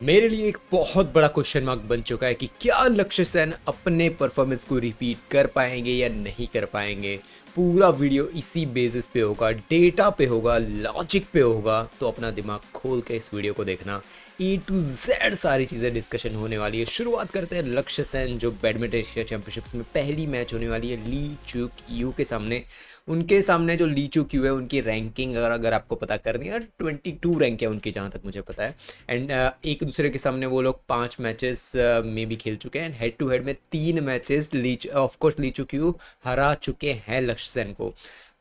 मेरे लिए एक बहुत बड़ा क्वेश्चन मार्क बन चुका है कि क्या लक्ष्य सेन अपने परफॉर्मेंस को रिपीट कर पाएंगे या नहीं कर पाएंगे। पूरा वीडियो इसी बेसिस पे होगा, डेटा पे होगा, लॉजिक पे होगा। तो अपना दिमाग खोल के इस वीडियो को देखना। A to Z सारी चीज़ें डिस्कशन होने वाली है। शुरुआत करते हैं लक्ष्य सेन जो बैडमिंटन एशिया चैंपियनशिप्स में पहली मैच होने वाली है ली चुक यू के सामने। उनके सामने जो ली चुक यू है उनकी रैंकिंग अगर आपको पता करनी है 22 रैंक है उनकी, जहाँ तक मुझे पता है। एंड एक दूसरे के सामने वो लोग 5 मैचेस में भी खेल चुके हैं। हेड टू हेड में 3 मैचेस ऑफकोर्स ली चुक यू हरा चुके हैं लक्ष्य सेन को।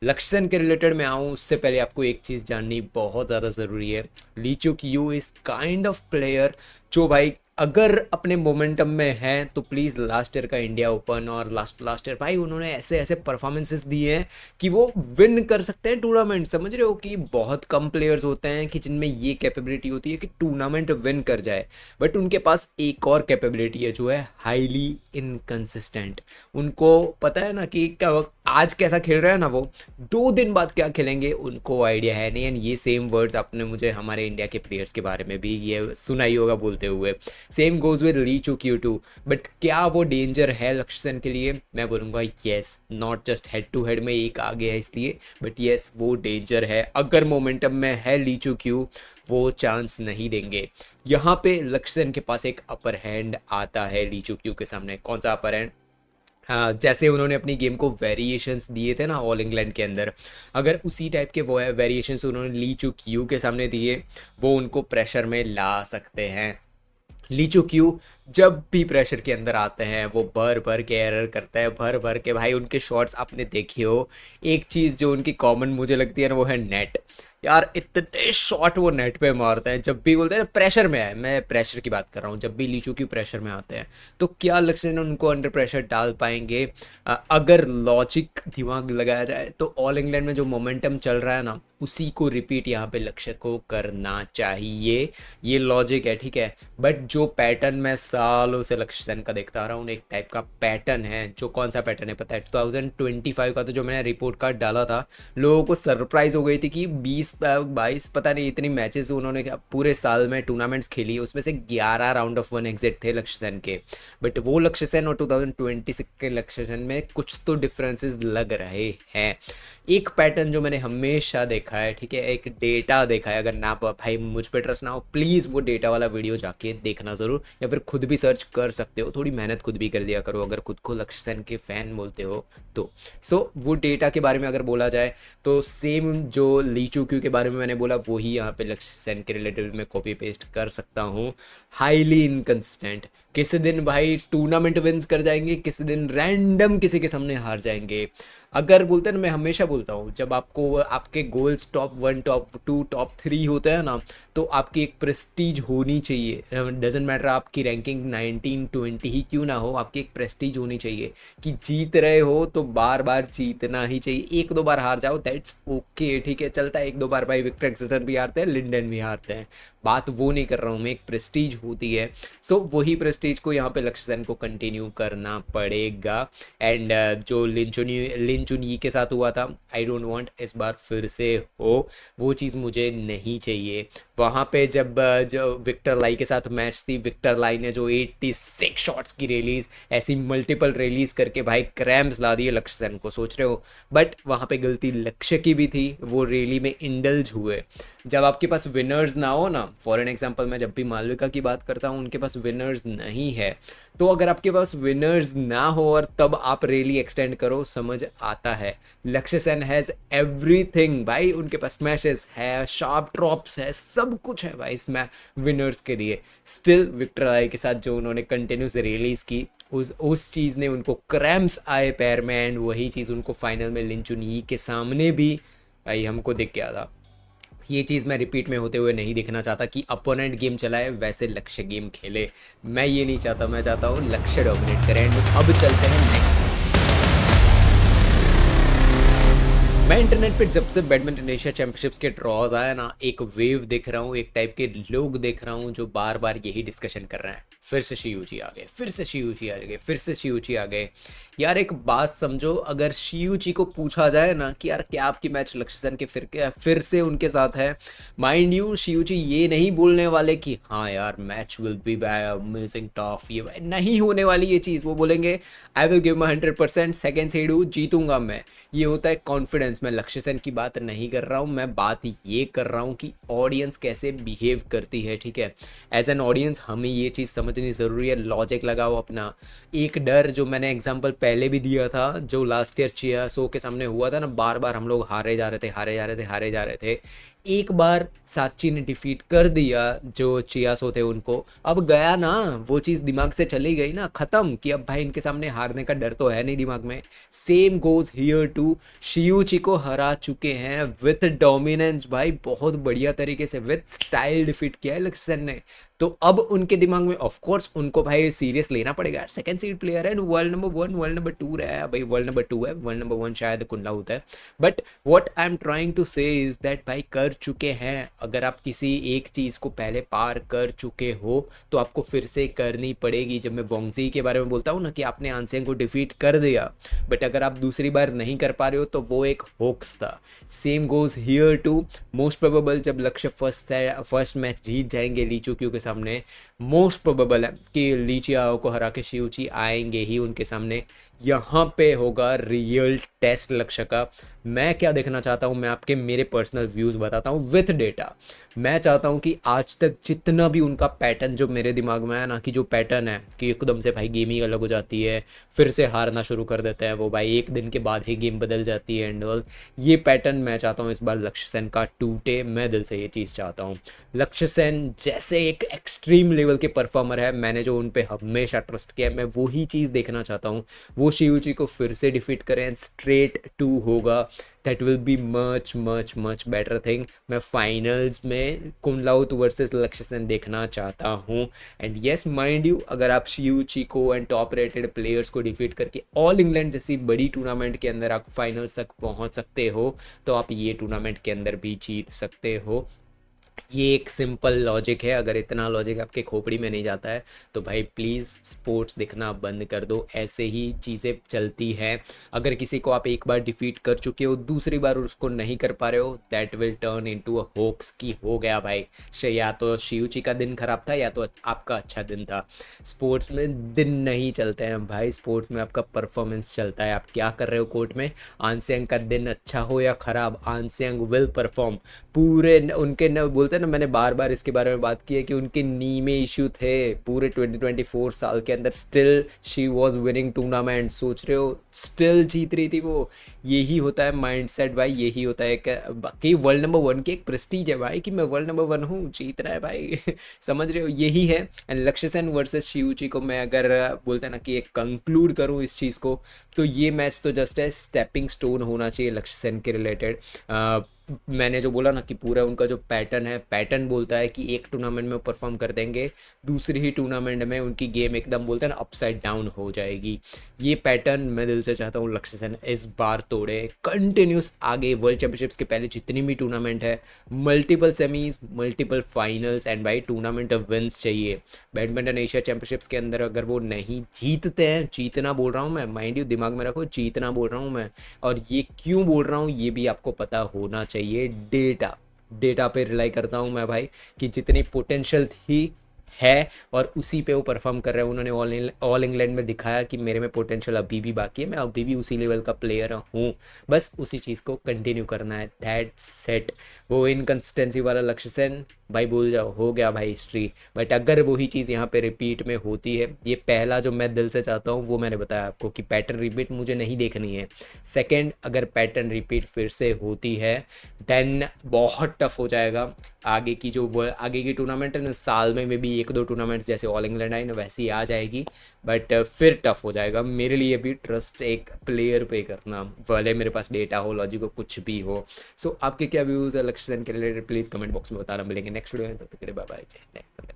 लक्ष्य सेन के रिलेटेड मैं आऊँ उससे पहले आपको एक चीज़ जाननी बहुत ज़्यादा ज़रूरी है। ली चुक you is kind of player जो भाई अगर अपने मोमेंटम में है तो प्लीज़ लास्ट ईयर का इंडिया ओपन और लास्ट ईयर भाई उन्होंने ऐसे ऐसे परफॉर्मेंसेस दिए हैं कि वो विन कर सकते हैं टूर्नामेंट। समझ रहे हो कि बहुत कम प्लेयर्स होते हैं कि जिनमें ये कैपेबिलिटी होती है कि टूर्नामेंट विन कर जाए, बट उनके पास एक और कैपेबिलिटी है जो है हाईली इनकंसिस्टेंट। उनको पता है ना कि क्या आज कैसा खेल रहा है ना, वो 2 दिन बाद क्या खेलेंगे उनको आइडिया है नहीं। एंड ये सेम वर्ड्स आपने मुझे हमारे इंडिया के प्लेयर्स के बारे में भी ये सुनाई होगा बोलते हुए। सेम गोज विद ली चुक यू टू। बट क्या वो डेंजर है लक्ष्य सेन के लिए? मैं बोलूँगा yes, not just head to head में एक आ गया है इसलिए, बट येस वो डेंजर है। अगर मोमेंटम में है ली चुक यू वो चांस नहीं देंगे। यहाँ पे लक्ष्य सेन के पास एक अपर हैंड आता है ली चुक यू के सामने। कौन सा अपर हैंड? हाँ, जैसे उन्होंने अपनी गेम को वेरिएशंस दिए थे ना ऑल इंग्लैंड के अंदर, अगर उसी टाइप के वो है वेरिएशंस उन्होंने ली चुक यू के सामने दिए वो उनको प्रेशर में ला सकते हैं। ली चुक यू जब भी प्रेशर के अंदर आते हैं वो भर भर के एरर करता है, भर भर के। भाई उनके शॉट्स आपने देखे हो, एक चीज़ जो उनकी कॉमन मुझे लगती है ना वो है नेट। यार इतने शॉट वो नेट पे मारते हैं जब भी बोलते हैं ना प्रेशर में है। मैं प्रेशर की बात कर रहा हूँ, जब भी लीचू की प्रेशर में आते हैं तो क्या लक्ष्य उनको अंडर प्रेशर डाल पाएंगे? अगर लॉजिक दिमाग लगाया जाए तो ऑल इंग्लैंड में जो मोमेंटम चल रहा है ना उसी को रिपीट यहाँ पे लक्ष्य को करना चाहिए। ये लॉजिक है, ठीक है। बट जो पैटर्न मैं सालों से लक्ष्य सेन का देखता आ रहा हूँ, एक टाइप का पैटर्न है। जो कौन सा पैटर्न है पता है? 2025 का तो जो मैंने रिपोर्ट कार्ड डाला था लोगों को सरप्राइज हो गई थी कि 20-22 पता नहीं इतनी मैचेस उन्होंने पूरे साल में टूर्नामेंट्स खेली, उसमें से 11 राउंड ऑफ 1 एग्जिट थे लक्ष्य सेन के। बट वो लक्ष्य सेन और 2026 के लक्ष्य सेन में कुछ तो डिफरेंसेस लग रहे हैं। एक पैटर्न जो मैंने हमेशा देखा है, ठीक है, एक डेटा देखा है। अगर ना भाई मुझ पर ट्रस्ट ना हो प्लीज़ वो डेटा वाला वीडियो जाके देखना ज़रूर, या फिर खुद भी सर्च कर सकते हो। थोड़ी मेहनत खुद भी कर दिया करो अगर खुद को लक्ष्य सेन के फ़ैन बोलते हो तो। वो डेटा के बारे में अगर बोला जाए तो सेम जो ली चू क्यू के बारे में मैंने बोला वही यहाँ पे लक्ष्य सेन के रिलेटेड में कॉपी पेस्ट कर सकता हूँ। हाईली इनकंसिस्टेंट, किसी दिन भाई टूर्नामेंट विन्स कर जाएंगे, किसी दिन रैंडम किसी के सामने हार जाएंगे। अगर बोलते हैं ना, मैं हमेशा बोलता हूँ जब आपको आपके गोल्स टॉप 1 टॉप 2 टॉप 3 होते हैं ना तो आपकी एक प्रेस्टीज होनी चाहिए। डजेंट मैटर आपकी रैंकिंग 19-20 ही क्यों ना हो, आपकी एक प्रेस्टीज होनी चाहिए कि जीत रहे हो तो बार बार जीतना ही चाहिए। 1-2 बार हार जाओ दैट्स ओके, ठीक है, चलता है। 1-2 बार भाई विक्टर एक्सेसन भी हारते हैं, लिंडन भी हारते हैं, बात वो नहीं कर रहा हूँ मैं। एक प्रेस्टीज होती है। वही प्रेस्टीज को यहाँ पे लक्ष्य सेन को कंटिन्यू करना पड़ेगा। एंड जो लिन चुनी के साथ हुआ था आई डोंट वांट इस बार फिर से हो, वो चीज़ मुझे नहीं चाहिए। वहाँ पे जब जो विक्टर लाई के साथ मैच थी, विक्टर लाई ने जो 86 शॉट्स की रिलीज ऐसी मल्टीपल रिलीज करके भाई क्रैम्स ला दिए लक्ष्य सेन को, सोच रहे हो। बट वहाँ पे गलती लक्ष्य की भी थी, वो रैली में इंडल्ज हुए। जब आपके पास विनर्स ना हो ना, फॉर एन एग्जांपल मैं जब भी मालविका की बात करता हूँ उनके पास विनर्स नहीं है, तो अगर आपके पास विनर्स ना हो और तब आप रैली एक्सटेंड करो समझ आता है। लक्ष्य सेन हैज़ एवरीथिंग भाई, उनके पास स्मैशेस है, शार्प ड्रॉप्स है, सब कुछ है भाई इसमें विनर्स के लिए। स्टिल विक्टर आई के साथ जो उन्होंने कंटिन्यूस रिलीज की उस चीज़ ने उनको क्रैम्प्स आए पैर में। एंड वही चीज़ उनको फाइनल में लिन चुनी के सामने भी भाई हमको दिख गया था। ये चीज़ मैं रिपीट में होते हुए नहीं देखना चाहता कि अपोनेंट गेम चलाए वैसे लक्ष्य गेम खेले। मैं ये नहीं चाहता, मैं चाहता हूँ लक्ष्य डोमिनेट करें। अब चलते हैं नेक्स्ट। मैं इंटरनेट पे जब से बैडमिंटन एशिया चैंपियनशिप्स के ड्रॉज आया ना, एक वेव देख रहा हूँ, एक टाइप के लोग देख रहा हूँ जो बार बार यही डिस्कशन कर रहे हैं। फिर से शियूची आ गए, फिर से शियूची आ गए, फिर से शियूची आ गए। यार एक बात समझो, अगर शियूची को पूछा जाए ना कि यार क्या आपकी मैच लक्ष्य सेन के फिर से उनके साथ है, माइंड यू शियूची ये नहीं बोलने वाले कि हाँ यार match will be amazing tough, ये नहीं होने वाली ये चीज़। वो बोलेंगे I will give my 100%, second seed हूँ, जीतूंगा मैं। ये होता है कॉन्फिडेंस। मैं लक्ष्य सेन की बात नहीं कर रहा हूँ, मैं बात ये कर रहा हूँ कि ऑडियंस कैसे बिहेव करती है। ठीक है, एज एन ऑडियंस हमें ये चीज़ समझनी ज़रूरी है। लॉजिक लगाओ अपना। एक डर जो मैंने एग्जांपल पहले भी दिया था, जो लास्ट ईयर चिया सो के सामने हुआ था ना, बार बार हम लोग हारे जा रहे थे, हारे जा रहे थे, हारे जा रहे थे। एक बार साची ने डिफीट कर दिया जो चियासो थे उनको, अब गया ना, वो चीज़ दिमाग से चली गई ना, ख़त्म कि अब भाई इनके सामने हारने का डर तो है नहीं दिमाग में। सेम गोज हियर टू, शियूची को हरा चुके हैं विथ डोमिनेंस भाई, बहुत बढ़िया तरीके से विथ स्टाइल डिफीट किया है लक्ष्य सेन ने। तो अब उनके दिमाग में ऑफ कोर्स उनको भाई सीरियस लेना पड़ेगा यार, सेकंड सीड प्लेयर है, वर्ल्ड नंबर 1 वर्ल्ड नंबर 2 रहा है भाई, वर्ल्ड नंबर 2 है, वर्ल्ड नंबर 1 शायद कुंडा होता है। But what I am trying to say is that भाई कर चुके हैं। अगर आप किसी एक चीज़ को पहले पार कर चुके हो तो आपको फिर से करनी पड़ेगी। जब मैं वोंगजी के बारे में बोलता हूँ ना कि आपने आंसियांग को डिफीट कर दिया, बट अगर आप दूसरी बार नहीं कर पा रहे हो तो वो एक होक्स था। Same goes here too, most probable जब लक्ष्य फर्स्ट मैच जीत जाएंगे लीचुक्यू के सामने, मोस्ट प्रोबेबल है कि लीचियाओ को हरा के शियूची आएंगे ही उनके सामने। यहाँ पे होगा रियल टेस्ट लक्ष्य का। मैं क्या देखना चाहता हूँ, मैं आपके मेरे पर्सनल व्यूज़ बताता हूँ विथ डेटा। मैं चाहता हूँ कि आज तक जितना भी उनका पैटर्न जो मेरे दिमाग में है ना, कि जो पैटर्न है कि एकदम से भाई गेम ही अलग हो जाती है, फिर से हारना शुरू कर देते हैं वो भाई, एक दिन के बाद ही गेम बदल जाती है एंड ऑल, ये पैटर्न मैं चाहता हूँ इस बार लक्ष्य सेन का टूटे। मैं दिल से ये चीज़ चाहता हूँ। लक्ष्य सेन जैसे एक एक्सट्रीम लेवल के परफॉर्मर है, मैंने जो उन पर हमेशा ट्रस्ट किया है, मैं वही चीज़ देखना चाहता हूँ। वो शियूची को फिर से डिफीट करें, स्ट्रेट 2 होगा, that will be much much much better thing. मैं फाइनल्स में कुनलाउत वर्सेस लक्ष्य सेन देखना चाहता हूँ। एंड येस माइंड यू, अगर आप शियूची को एंड टॉप रेटेड प्लेयर्स को डिफीट करके ऑल इंग्लैंड जैसी बड़ी टूर्नामेंट के अंदर आप फाइनल्स तक पहुँच सकते हो, तो आप ये टूर्नामेंट के अंदर भी जीत सकते हो। ये एक सिंपल लॉजिक है। अगर इतना लॉजिक आपके खोपड़ी में नहीं जाता है तो भाई प्लीज़ स्पोर्ट्स देखना बंद कर दो। ऐसे ही चीज़ें चलती हैं। अगर किसी को आप एक बार डिफीट कर चुके हो, दूसरी बार उसको नहीं कर पा रहे हो, that will turn into a hoax की हो गया भाई, या तो शियूची का दिन खराब था या तो आपका अच्छा दिन था। स्पोर्ट्स में दिन नहीं चलते हैं भाई, स्पोर्ट्स में आपका परफॉर्मेंस चलता है। आप क्या कर रहे हो कोर्ट में, आंसियांग का दिन अच्छा हो या ख़राब, आंसियांग विल परफॉर्म। पूरे उनके न बोलते हैं ना, मैंने बार बार इसके बारे में बात की है कि उनके नी में इशू थे पूरे 2024 साल के अंदर, still she was winning tournament. सोच रहे हो, स्टिल जीत रही थी वो। यही होता है माइंडसेट भाई, यही होता है कि वर्ल्ड नंबर 1 की एक प्रेस्टीज है भाई, कि मैं वर्ल्ड नंबर 1 हूँ, जीत रहा है भाई समझ रहे हो, यही है। एंड लक्ष्य सेन वर्सेस शियूची को मैं अगर बोलते हैं ना कि एक कंक्लूड करूँ इस चीज़ को, तो ये मैच तो जस्ट है स्टेपिंग स्टोन होना चाहिए लक्ष्य सेन के रिलेटेड। मैंने जो बोला ना कि पूरा उनका जो पैटर्न है, पैटर्न बोलता है कि एक टूर्नामेंट में परफॉर्म कर देंगे, दूसरी ही टूर्नामेंट में उनकी गेम एकदम बोलते हैं ना अपसाइड डाउन हो जाएगी। ये पैटर्न मैं दिल से चाहता हूँ लक्ष्य सेन इस बार तोड़े। कंटिन्यूस आगे वर्ल्ड चैंपियनशिप्स के पहले जितनी भी टूर्नामेंट है, multiple semis, multiple finals and भाई टूर्नामेंट ऑफ विंस चाहिए। बैडमिंटन एशिया चैंपियनशिप्स के अंदर अगर वो नहीं जीतते हैं, जीतना बोल रहा हूँ मैं, माइंड यू दिमाग में रखो, जीतना बोल रहा हूँ मैं, और ये क्यों बोल रहा हूँ ये भी आपको पता होना चाहिए। डेटा, डेटा पे रिलाई करता हूँ मैं भाई, कि जितनी पोटेंशियल थी है और उसी पे वो परफॉर्म कर रहे हैं। उन्होंने ऑल इंग्लैंड में दिखाया कि मेरे में पोटेंशियल अभी भी बाकी है, मैं अभी भी उसी लेवल का प्लेयर हूँ, बस उसी चीज़ को कंटिन्यू करना है, दैट सेट। वो इनकंसिस्टेंसी वाला लक्ष्य सेन भाई भूल जाओ, हो गया भाई हिस्ट्री। बट अगर वही चीज़ यहाँ पे रिपीट में होती है, ये पहला जो मैं दिल से चाहता हूँ वो मैंने बताया आपको कि पैटर्न रिपीट मुझे नहीं देखनी है। सेकंड, अगर पैटर्न रिपीट फिर से होती है देन बहुत टफ हो जाएगा। आगे की जो आगे की टूर्नामेंट है ना, साल में भी 1-2 टूर्नामेंट्स जैसे ऑल इंग्लैंड आई ना वैसी आ जाएगी, बट फिर टफ हो जाएगा मेरे लिए भी ट्रस्ट एक प्लेयर पे करना, भले मेरे पास डेटा हो, लॉजिक हो, कुछ भी हो। सो आपके क्या व्यूज़ है लक्ष्य सेन के रिलेटेड, प्लीज़ कमेंट बॉक्स में बताना। मिलेंगे नेक्स्ट वीडियो में, तब तक के लिए बाय बाय, जय हिंद।